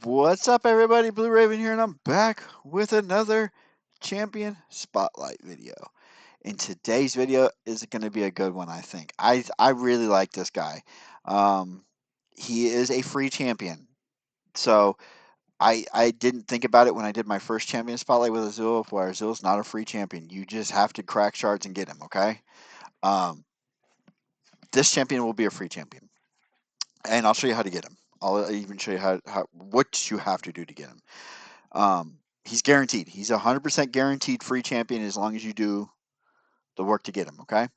What's up, everybody? Blue Raven here, and I'm back with another champion spotlight video. And today's video is going to be a good one, I think. I really like this guy. Um, he is a free champion, so I didn't think about it when I did my first champion spotlight with Azul, where Azul's not a free champion. You just have to crack shards and get him. Okay. Um, this champion will be a free champion, and I'll show you how to get him. I'll even show you how what you have to do to get him. He's guaranteed. He's 100% guaranteed free champion as long as you do the work to get him. Okay.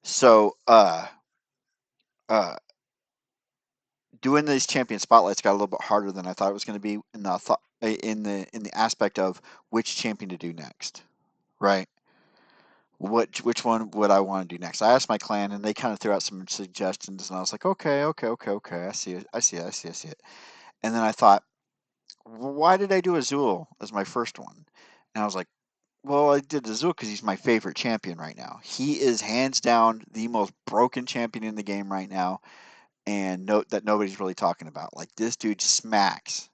So, uh, doing these champion spotlights got a little bit harder than I thought it was going to be in the aspect of which champion to do next. Right. Which one would I want to do next? I asked my clan, and they kind of threw out some suggestions, and I was like, okay. I see it. I see it. And then I thought, why did I do Azul as my first one? And I was like, well, I did Azul because he's my favorite champion right now. He is hands down the most broken champion in the game right now, and note that nobody's really talking about. Like, this dude smacks.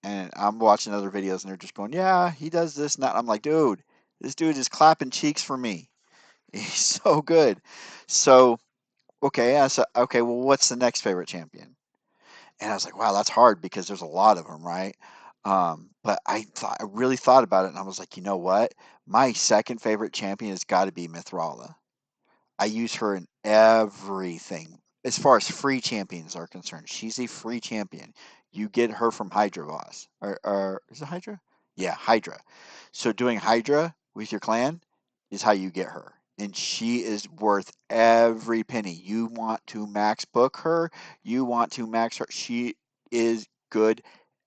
And I'm watching other videos, and they're just going, "Yeah, he does this and that." I'm like, dude, this dude is clapping cheeks for me. He's so good. So, okay, I said, okay, well, what's the next favorite champion? And I was like, wow, that's hard because there's a lot of them, right? But I really thought about it, and I was like, you know what? My second favorite champion has got to be Mithrala. I use her in everything as far as free champions are concerned. She's a free champion. You get her from Hydra Boss, or is it Hydra? Yeah, Hydra. So doing Hydra with your clan is how you get her. And she is worth every penny. You want to max book her, you want to max her. She is good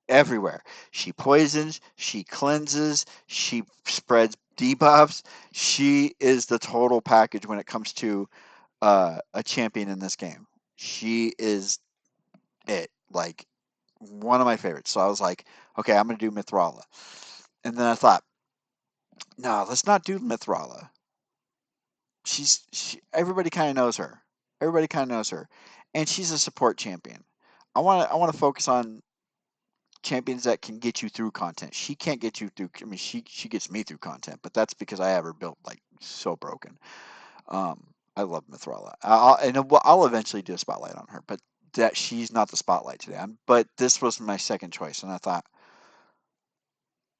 everywhere. She poisons, she cleanses, she spreads debuffs. She is the total package when it comes to a champion in this game. She is it. Like, one of my favorites. So I was like, okay, I'm going to do Mithrala. And then I thought, no, let's not do Mithrala. Everybody kind of knows her. Everybody kind of knows her, and she's a support champion. I want to focus on champions that can get you through content. She can't get you through. I mean, she gets me through content, but that's because I have her built like so broken. Um, I love Mithrala. I'll eventually do a spotlight on her, but that she's not the spotlight today. But this was my second choice, and I thought,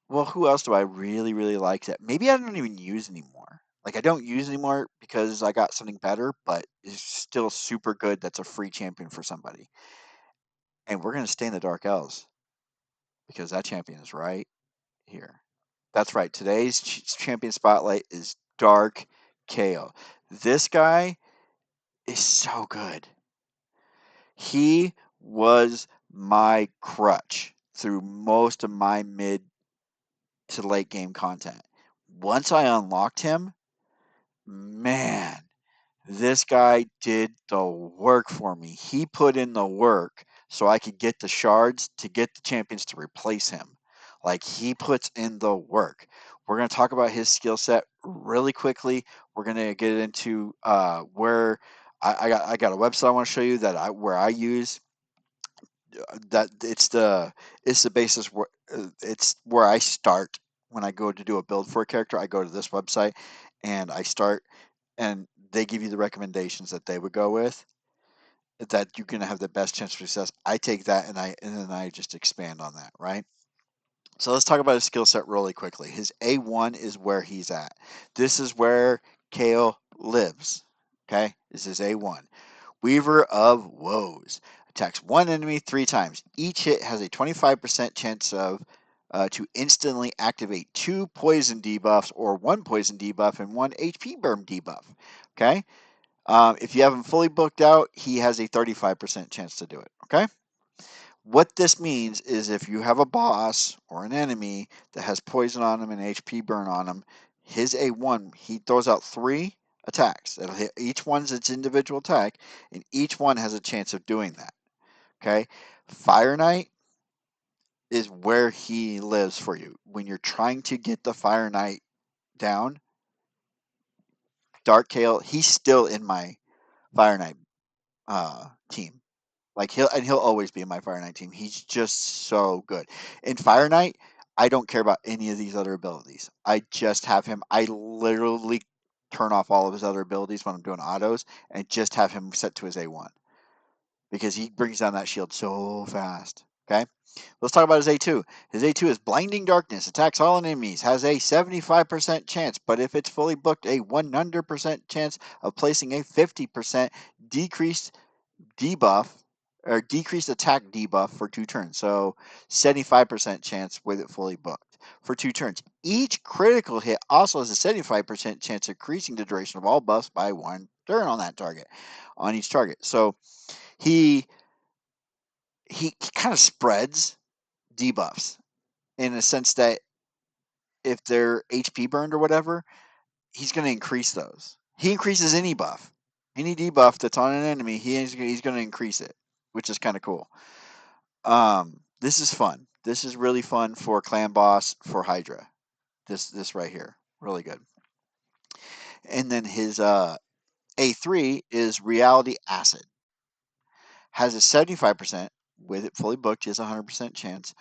well, who else do I really really like that maybe I don't even use anymore? Like, I don't use anymore because I got something better, but is still super good. That's a free champion for somebody, and we're gonna stay in the Dark Elves because that champion is right here. That's right. Today's champion spotlight is Dark Kael. This guy is so good. He was my crutch through most of my mid to late game content. Once I unlocked him, man, this guy did the work for me. He put in the work so I could get the shards to get the champions to replace him. Like, he puts in the work. We're going to talk about his skill set really quickly. We're going to get into where I got a website I want to show you where I use that. It's the basis where it's where I start when I go to do a build for a character. I go to this website and I start, and they give you the recommendations that they would go with, that you're going to have the best chance of success. I take that and then I just expand on that, right? So let's talk about his skill set really quickly. His A1 is where he's at. This is where Kael lives. Okay, this is A1. Weaver of Woes. Attacks one enemy 3 times. Each hit has a 25% chance of to instantly activate 2 poison debuffs or 1 poison debuff and 1 HP burn debuff. Okay. If you have him fully booked out, he has a 35% chance to do it. Okay. What this means is if you have a boss or an enemy that has poison on him and HP burn on him, his A1, he throws out 3 attacks. It'll hit each one's its individual attack, and each one has a chance of doing that. Okay? Fire Knight is where he lives for you. When you're trying to get the Fire Knight down, Dark Kael, he's still in my Fire Knight team. Like he'll always be in my Fire Knight team. He's just so good. In Fire Knight, I don't care about any of these other abilities. I just have him. I literally turn off all of his other abilities when I'm doing autos and just have him set to his A1 because he brings down that shield so fast. Okay, let's talk about his A2. His A2 is Blinding Darkness, attacks all enemies, has a 75% chance, but if it's fully booked, a 100% chance of placing a 50% decreased debuff or decreased attack debuff for 2 turns. So 75% chance with it fully booked for 2 turns. Each critical hit also has a 75% chance of increasing the duration of all buffs by 1 turn on that target, on each target. So he he kind of spreads debuffs in a sense that if they're HP burned or whatever, he's going to increase those. He increases any buff, any debuff that's on an enemy. He's going to increase it, which is kind of cool. This is fun. This is really fun for clan boss for Hydra. This right here, really good. And then his A3 is Reality Acid. Has a 75% with it fully booked. He has a 100% chance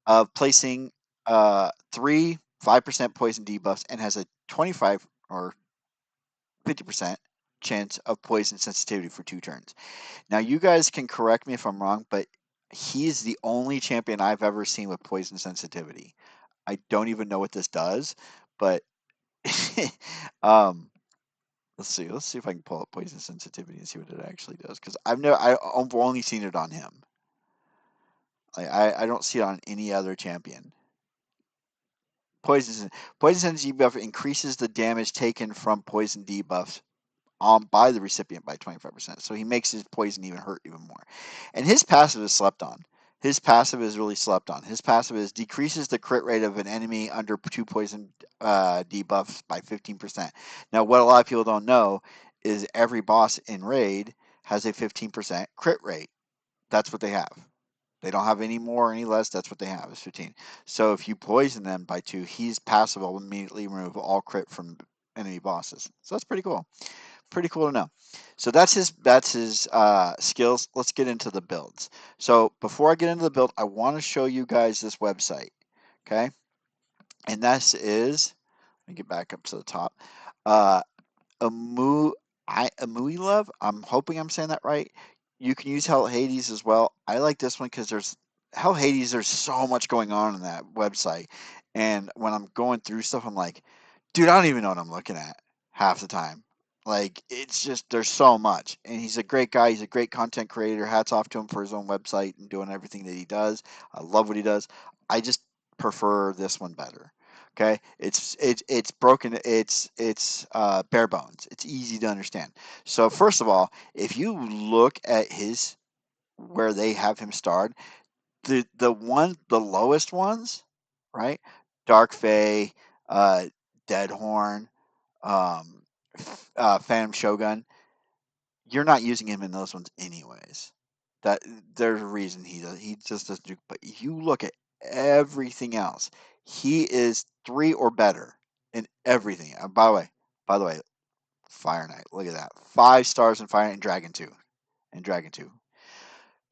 of placing 3 5% poison debuffs and has a 25 or 50% chance of poison sensitivity for 2 turns. Now, you guys can correct me if I'm wrong, but he's the only champion I've ever seen with poison sensitivity. I don't even know what this does, but um, let's see. Let's see if I can pull up poison sensitivity and see what it actually does. Because I've only seen it on him. I don't see it on any other champion. Poison sensitivity debuff increases the damage taken from poison debuffs by the recipient by 25%. So he makes his poison even hurt even more. And his passive is slept on. His passive is really slept on. His passive is decreases the crit rate of an enemy under 2 poison debuffs by 15%. Now, what a lot of people don't know is every boss in Raid has a 15% crit rate. That's what they have. They don't have any more or any less. That's what they have is 15. So if you poison them by 2, he's passive will immediately remove all crit from enemy bosses. So that's pretty cool. Pretty cool to know. So that's his skills. Let's get into the builds. So before I get into the build, I want to show you guys this website. Okay, and this is. Let me get back up to the top. Uh, Amui Love. I'm hoping I'm saying that right. You can use Hell Hades as well. I like this one because there's Hell Hades. There's so much going on that website, and when I'm going through stuff, I'm like, dude, I don't even know what I'm looking at half the time. Like it's just there's so much, and he's a great guy. He's a great content creator. Hats off to him for his own website and doing everything that he does. I love what he does. I just prefer this one better. Okay, it's broken. It's bare bones. It's easy to understand. So first of all, if you look at his where they have him starred, the lowest ones, right? Dark Fae, uh, Deadhorn, um, Phantom Shogun. You're not using him in those ones anyways. That there's a reason he does. He just doesn't do. But you look at everything else. He is 3 or better in everything. By the way, Fire Knight. Look at that. 5 stars in Fire Knight and Dragon 2. And Dragon 2.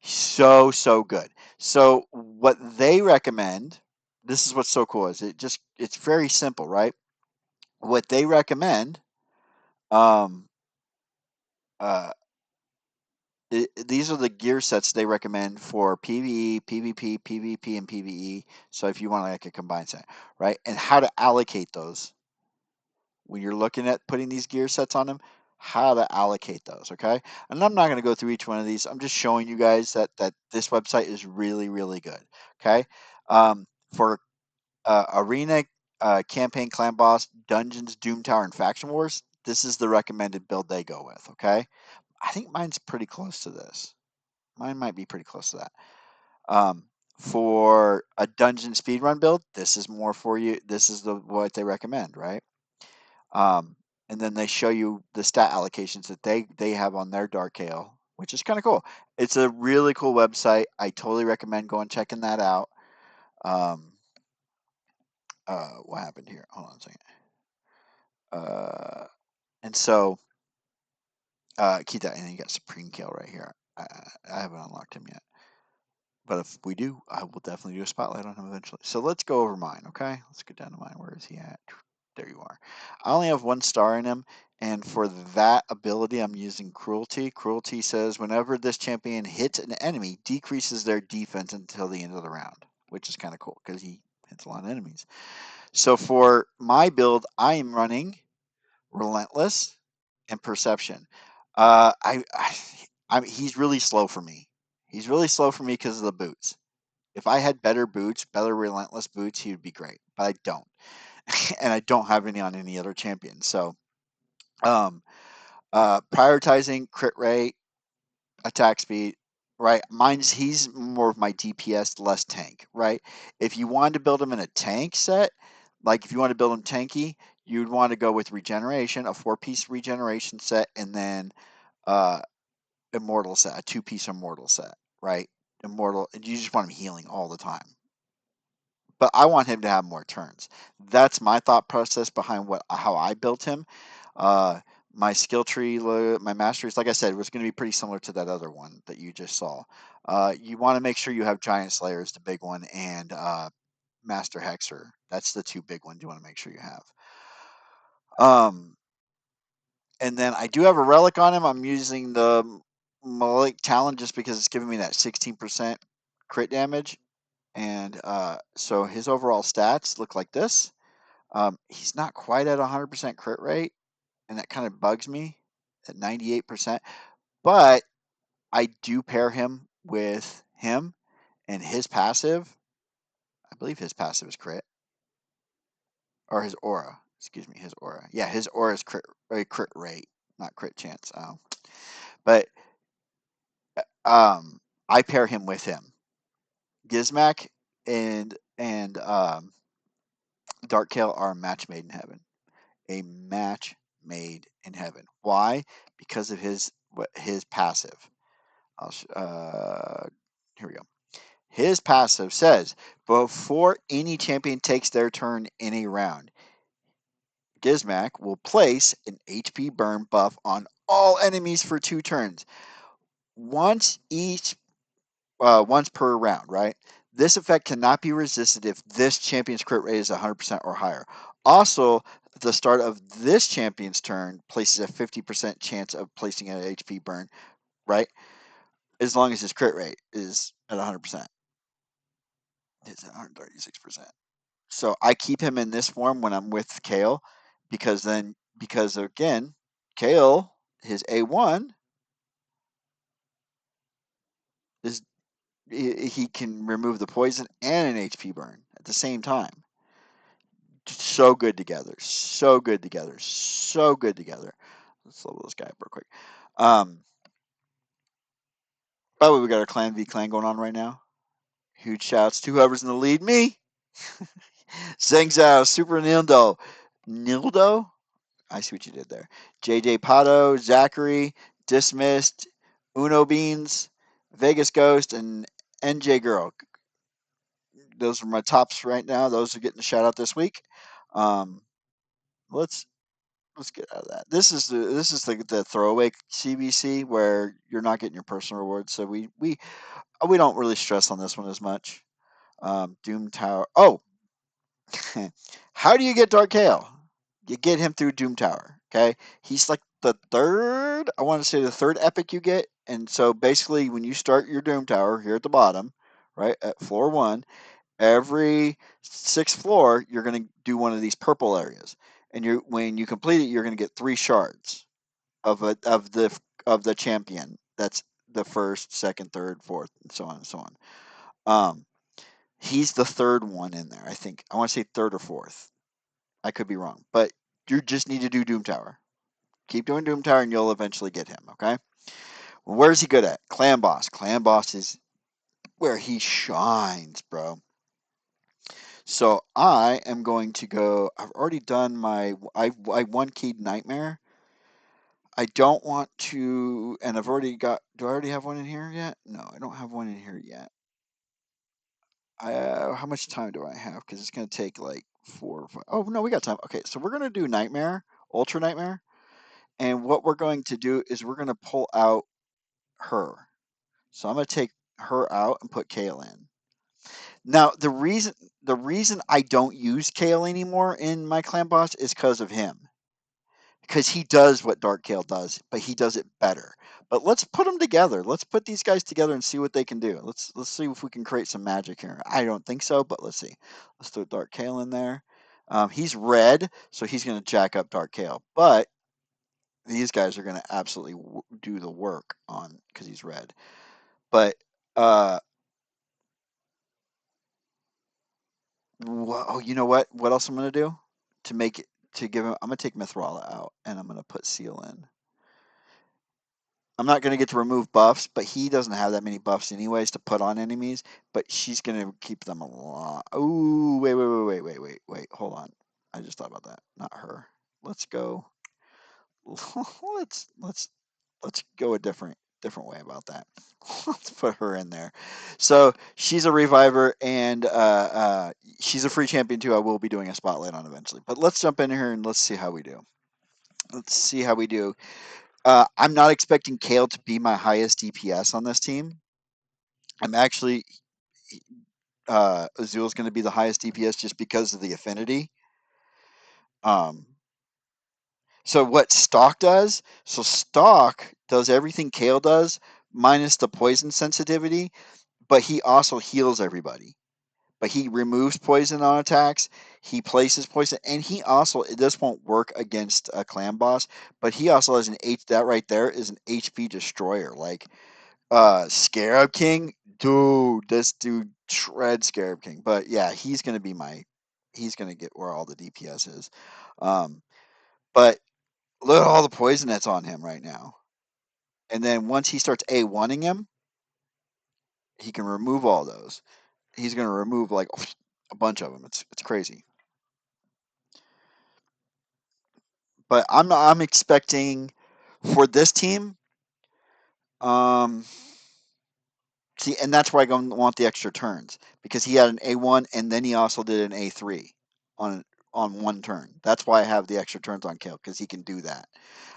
So good. So what they recommend, this is what's so cool is it's very simple, right? What they recommend, um, uh, these are the gear sets they recommend for PvE, PvP, PvP, and PvE. So if you want like a combined set, right? And how to allocate those when you're looking at putting these gear sets on them, how to allocate those, okay? And I'm not going to go through each one of these. I'm just showing you guys that this website is really good, okay? For Arena, Campaign, Clan Boss, Dungeons, Doom Tower, and Faction Wars, this is the recommended build they go with, okay? I think mine's pretty close to this. Mine might be pretty close to that. For a dungeon speedrun build, this is more for you. This is what they recommend, right? Um, and then they show you the stat allocations that they have on their Dark Kael, which is kind of cool. It's a really cool website. I totally recommend going checking that out. Um, what happened here? Hold on a second. And so keep that, and then you got Supreme Kael right here. I, I haven't unlocked him yet. But if we do, I will definitely do a spotlight on him eventually. So let's go over mine, okay? Let's get down to mine. Where is he at? There you are. I only have 1 star in him, and for that ability, I'm using Cruelty. Cruelty says whenever this champion hits an enemy, decreases their defense until the end of the round, which is kind of cool because he hits a lot of enemies. So for my build, I am running Relentless and Perception. He's really slow for me. He's really slow for me because of the boots. If I had better boots, better relentless boots, he would be great. But I don't, and I don't have any on any other champion. So, um, prioritizing crit rate, attack speed, right? He's more of my DPS, less tank, right? If you wanted to build him in a tank set, like if you want to build him tanky, you'd want to go with regeneration, a 4-piece regeneration set, and then uh, immortal set, a 2-piece immortal set, right? Immortal, you just want him healing all the time. But I want him to have more turns. That's my thought process behind how I built him. Uh, my skill tree, my masteries, like I said, was going to be pretty similar to that other one that you just saw. You want to make sure you have Giant Slayer is the big one, and Master Hexer. That's the 2 big ones you want to make sure you have. And then I do have a relic on him. I'm using the Malik Talon just because it's giving me that 16% crit damage. And so his overall stats look like this. He's not quite at 100% crit rate, and that kind of bugs me at 98%. But I do pair him with him and his passive. I believe his passive is crit or his aura. Excuse me, his aura. Yeah, his aura is crit rate, not crit chance. But I pair him with him. Gizmak and Dark Kael are a match made in heaven. A match made in heaven. Why? Because of his passive. Here we go. His passive says before any champion takes their turn in a round, Gizmak will place an HP burn buff on all enemies for 2 turns, once per round. Right. This effect cannot be resisted if this champion's crit rate is 100% or higher. Also, the start of this champion's turn places a 50% chance of placing an HP burn, right? As long as his crit rate is at 100%. It's at 136%. So I keep him in this form when I'm with Kael because again, Kael, his A1 is he can remove the poison and an HP burn at the same time. So good together. So good together. So good together. Let's level this guy up real quick. By the way, we got our Clan v Clan going on right now. Huge shouts to whoever's in the lead. Me. Zhang Zhao, Super Nildo. Nildo? I see what you did there. JJ Pato, Zachary, Dismissed, Uno Beans, Vegas Ghost, and NJ Girl. Those are my tops right now. Those are getting a shout out this week. Um, let's get out of that. This is the throwaway CBC where you're not getting your personal rewards. So we don't really stress on this one as much. Doom Tower. Oh, how do you get Dark Kael? You get him through Doom Tower. Okay, he's like the third. I want to say the third epic you get. And so basically, when you start your Doom Tower here at the bottom, right at floor 1, every 6th floor you're going to do one of these purple areas, and when you complete it, you're going to get 3 shards of the champion. That's the first, second, third, fourth, and so on and so on. Um, he's the third one in there. I think I want to say third or fourth. I could be wrong, but you just need to do Doom Tower. Keep doing Doom Tower, and you'll eventually get him. Okay. Well, where's he good at? Clan Boss. Clan Boss is where he shines, bro. So I am going to go. I've already done I 1-keyed Nightmare. I don't want to, and I've already got. Do I already have one in here yet? No, I don't have one in here yet. How much time do I have? Because it's going to take like 4 or 5. Oh no, we got time. Okay, so we're going to do Nightmare, Ultra Nightmare, and what we're going to do is we're going to pull out her. So I'm gonna take her out and put Kael in. Now the reason I don't use Kael anymore in my clan boss is because of him. Because he does what Dark Kael does, but he does it better. But let's put them together. Let's put these guys together and see what they can do. Let's see if we can create some magic here. I don't think so, but let's see. Let's throw Dark Kael in there. He's red, so he's going to jack up Dark Kael. But these guys are going to absolutely do the work on because he's red. But uh, oh, you know what? What else I'm going to do to make it to give him? I'm going to take Mithrala out and I'm going to put Seal in. I'm not going to get to remove buffs, but he doesn't have that many buffs anyways to put on enemies. But she's going to keep them alive. Ooh, wait. Hold on. I just thought about that. Not her. Let's go. let's let's go a different way about that. Let's put her in there. So she's a reviver and she's a free champion too. I will be doing a spotlight on eventually. But let's jump in here and let's see how we do. Let's see how we do. I'm not expecting Kale to be my highest DPS on this team. I'm actually Azul's going to be the highest DPS just because of the affinity. Um, so what Stalk does? So Stalk does everything Kale does, minus the poison sensitivity, but he also heals everybody. But he removes poison on attacks. He places poison, and he also this won't work against a clan boss. But he also has an H. That right there is an HP destroyer. Like Scarab King, dude, this dude shreds Scarab King. But yeah, he's gonna get where all the DPS is. Um, but look at all the poison that's on him right now. And then once he starts A1ing him, he can remove all those. He's gonna remove like a bunch of them. It's crazy. But I'm expecting for this team. Um, See, and that's why I don't want the extra turns because he had an A1 and then he also did an A3 on on one turn. That's why I have the extra turns on Kale because he can do that.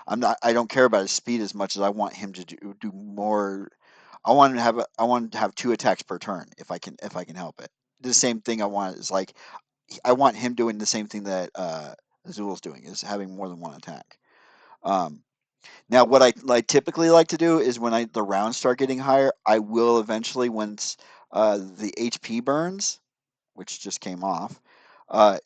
I don't care about his speed as much as I want him to do more. I want to have two attacks per turn if I can help it. The same thing I want is like I want him doing the same thing that Azul's doing is having more than one attack. Um, Now, what I typically like to do is when the rounds start getting higher, I will eventually, once the HP burns, which just came off,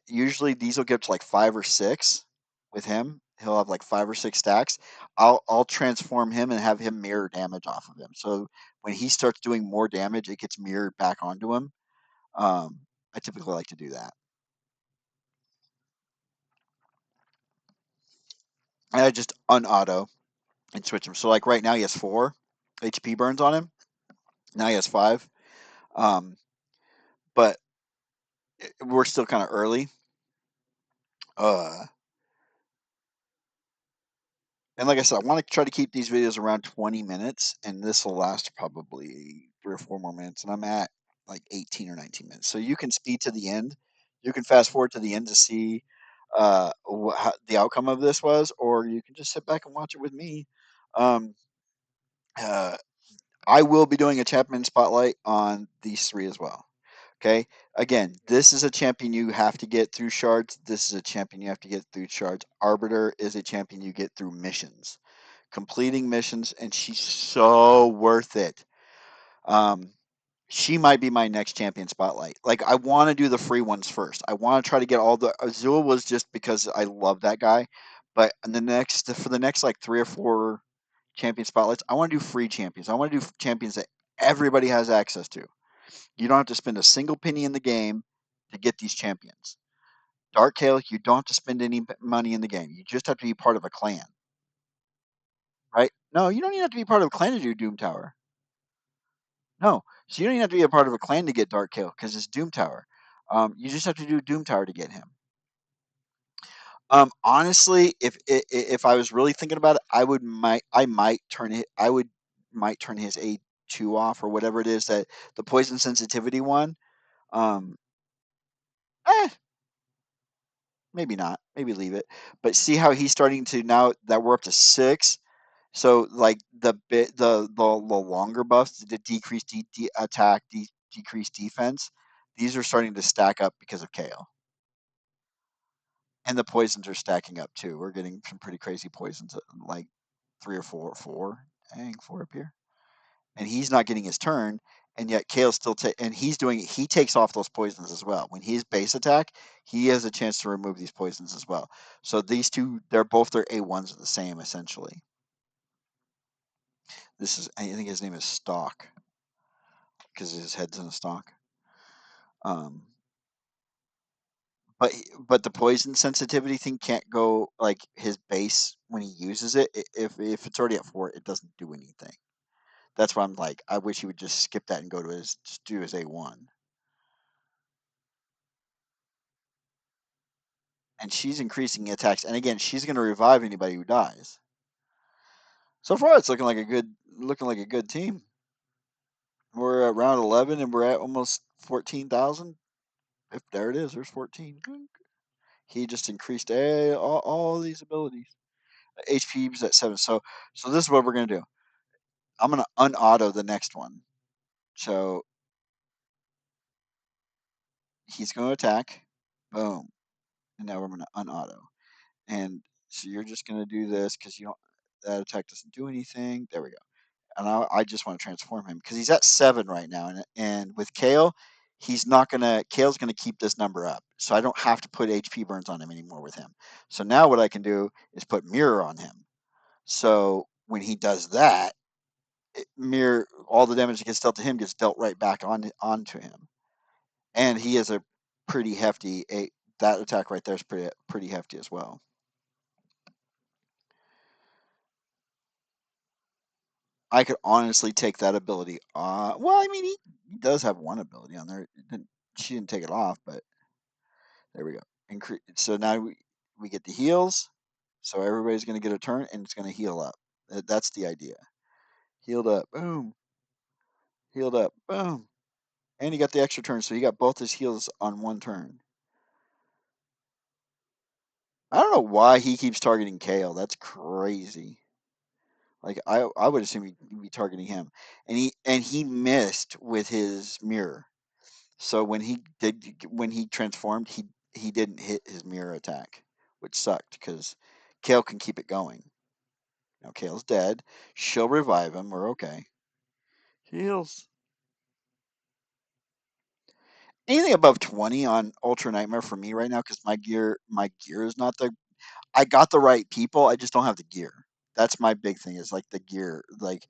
usually these will get to like 5 or 6 with him. He'll have like 5 or 6 stacks. I'll transform him and have him mirror damage off of him. So when he starts doing more damage, it gets mirrored back onto him. Um, I typically like to do that. And I just unauto and switch him. So like right now he has 4 HP burns on him. Now he has 5. Um, but we're still kind of early. Uh, and like I said, I want to try to keep these videos around 20 minutes, and this will last probably 3 or 4 more minutes. And I'm at like 18 or 19 minutes. So you can speed to the end. You can fast forward to the end to see how the outcome of this was, or you can just sit back and watch it with me. Um, uh, I will be doing a champion spotlight on these 3 as well. Okay. Again, this is a champion you have to get through shards. This is a champion you have to get through shards. Arbiter is a champion you get through missions, completing missions, and she's so worth it. Um, she might be my next champion spotlight. Like I want to do the free ones first. I want to try to get all the Azul was just because I love that guy, but in the next for the next like 3 or 4 champion spotlights, I want to do free champions. I want to do champions that everybody has access to. You don't have to spend a single penny in the game to get these champions. Dark Kael, you don't have to spend any money in the game. You just have to be part of a clan, right? No, you don't even have to be part of a clan to do Doom Tower. No, so you don't even have to be a part of a clan to get Dark Kael because it's Doom Tower. You just have to do Doom Tower to get him. Honestly, if I was really thinking about it, I might turn it I would might turn his A2 off or whatever it is that the poison sensitivity one. Um, eh, maybe not. Maybe leave it. But see how he's starting to now that we're up to 6. So like the longer buffs, the decreased attack, decreased defense, these are starting to stack up because of Kale. And the poisons are stacking up too. We're getting some pretty crazy poisons, like three or four, dang, four up here. And he's not getting his turn, and yet Kale's still and he takes off those poisons as well. When he's base attack, he has a chance to remove these poisons as well. So these two, they're both their A1s are the same essentially. I think his name is Stock because his head's in a stock. Um, but the poison sensitivity thing can't go like his base when he uses it. If it's already at 4, it doesn't do anything. That's why I'm like, I wish he would just skip that and go to just do his A1. And she's increasing attacks, and again, she's going to revive anybody who dies. So far, it's looking like a good team. We're at round 11, and we're at almost 14,000. If there it is, there's 14. He just increased all these abilities. HP's at 7. So this is what we're gonna do. I'm gonna unauto the next one. So he's gonna attack. Boom. And now we're gonna unauto. And so you're just gonna do this because you don't that attack doesn't do anything. There we go. And I just want to transform him because he's at 7 right now. And with Kale, Kale's gonna keep this number up. So I don't have to put HP burns on him anymore with him. So now what I can do is put mirror on him. So when he does that, mirror all the damage that gets dealt to him gets dealt right back onto him, and he is a pretty hefty. That attack right there is pretty hefty as well. I could honestly take that ability. Well, I mean, he does have one ability on there. She didn't take it off, but there we go. So now we get the heals. So everybody's going to get a turn, and it's going to heal up. That's the idea. Healed up, boom. Healed up, boom. And he got the extra turn, so he got both his heals on one turn. I don't know why he keeps targeting Kale. That's crazy. Like I would assume he'd be targeting him, and he missed with his mirror. So when he transformed, he didn't hit his mirror attack, which sucked because Kale can keep it going. Now Kale's dead. She'll revive him. We're okay. Heals. Anything above 20 on Ultra Nightmare for me right now because my gear is not the. I got the right people. I just don't have the gear. That's my big thing. Is like the gear. Like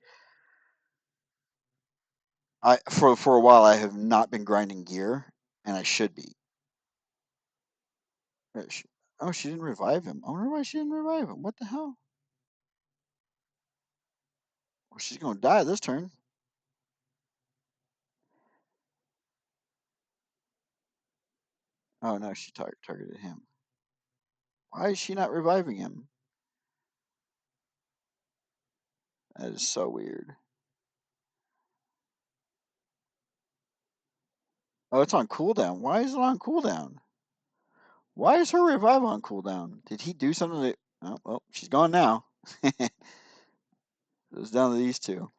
for a while I have not been grinding gear, and I should be. Oh, she didn't revive him. I wonder why she didn't revive him. What the hell? Well, she's gonna die this turn. Oh no, she targeted him. Why is she not reviving him? That is so weird. Oh, it's on cooldown. Why is it on cooldown? Why is her revive on cooldown? Did he do something that? Oh, well, she's gone now. It was down to these two.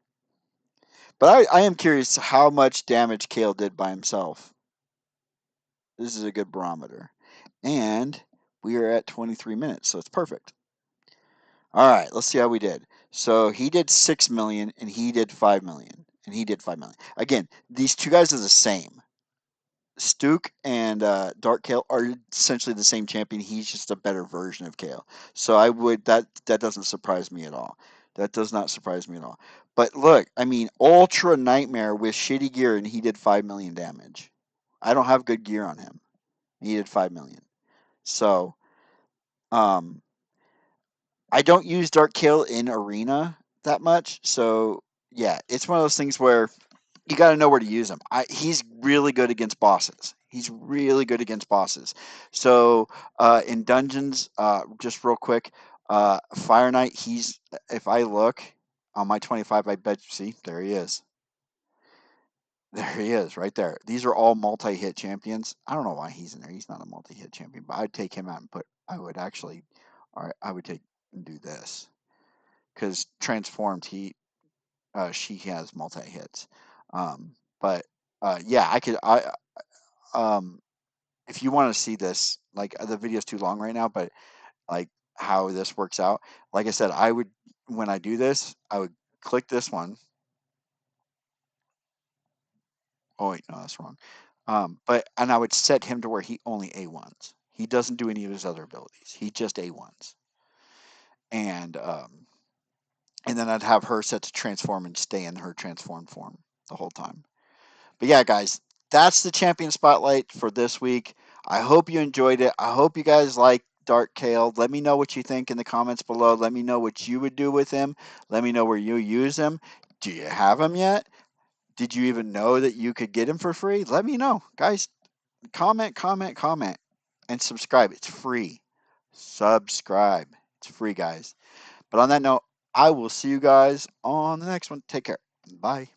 But I am curious how much damage Kale did by himself. This is a good barometer. And we are at 23 minutes, so it's perfect. All right, let's see how we did. So he did 6 million and he did 5 million. And he did 5 million. Again, these two guys are the same. Stuke and Dark Kael are essentially the same champion. He's just a better version of Kale. So that doesn't surprise me at all. That does not surprise me at all. But look, I mean, Ultra Nightmare with shitty gear, and he did 5 million damage. I don't have good gear on him. He did 5 million. So, um, I don't use Dark Kael in arena that much. So yeah, it's one of those things where you got to know where to use him. He's really good against bosses. He's really good against bosses. So in dungeons, just real quick, Fire Knight. If I look on my 25, I bet. See, there he is. There he is, right there. These are all multi-hit champions. I don't know why he's in there. He's not a multi-hit champion, but I'd take him out and put. I would actually, all right, I would take and do this. because transformed she has multi hits. But yeah, um if you want to see this, like the video's too long right now, but like how this works out, like I said, I would when I do this, I would click this one. Oh wait, no, that's wrong. But and I would set him to where he only A1s. He doesn't do any of his other abilities. He just A1s. And and then I'd have her set to transform and stay in her transformed form the whole time. But yeah, guys, that's the champion spotlight for this week. I hope you enjoyed it. I hope you guys like Dark Kael. Let me know what you think in the comments below. Let me know what you would do with him. Let me know where you use him. Do you have him yet? Did you even know that you could get him for free? Let me know. Guys, comment, comment, comment, and subscribe. It's free. Subscribe. It's free, guys. But on that note, I will see you guys on the next one. Take care. Bye.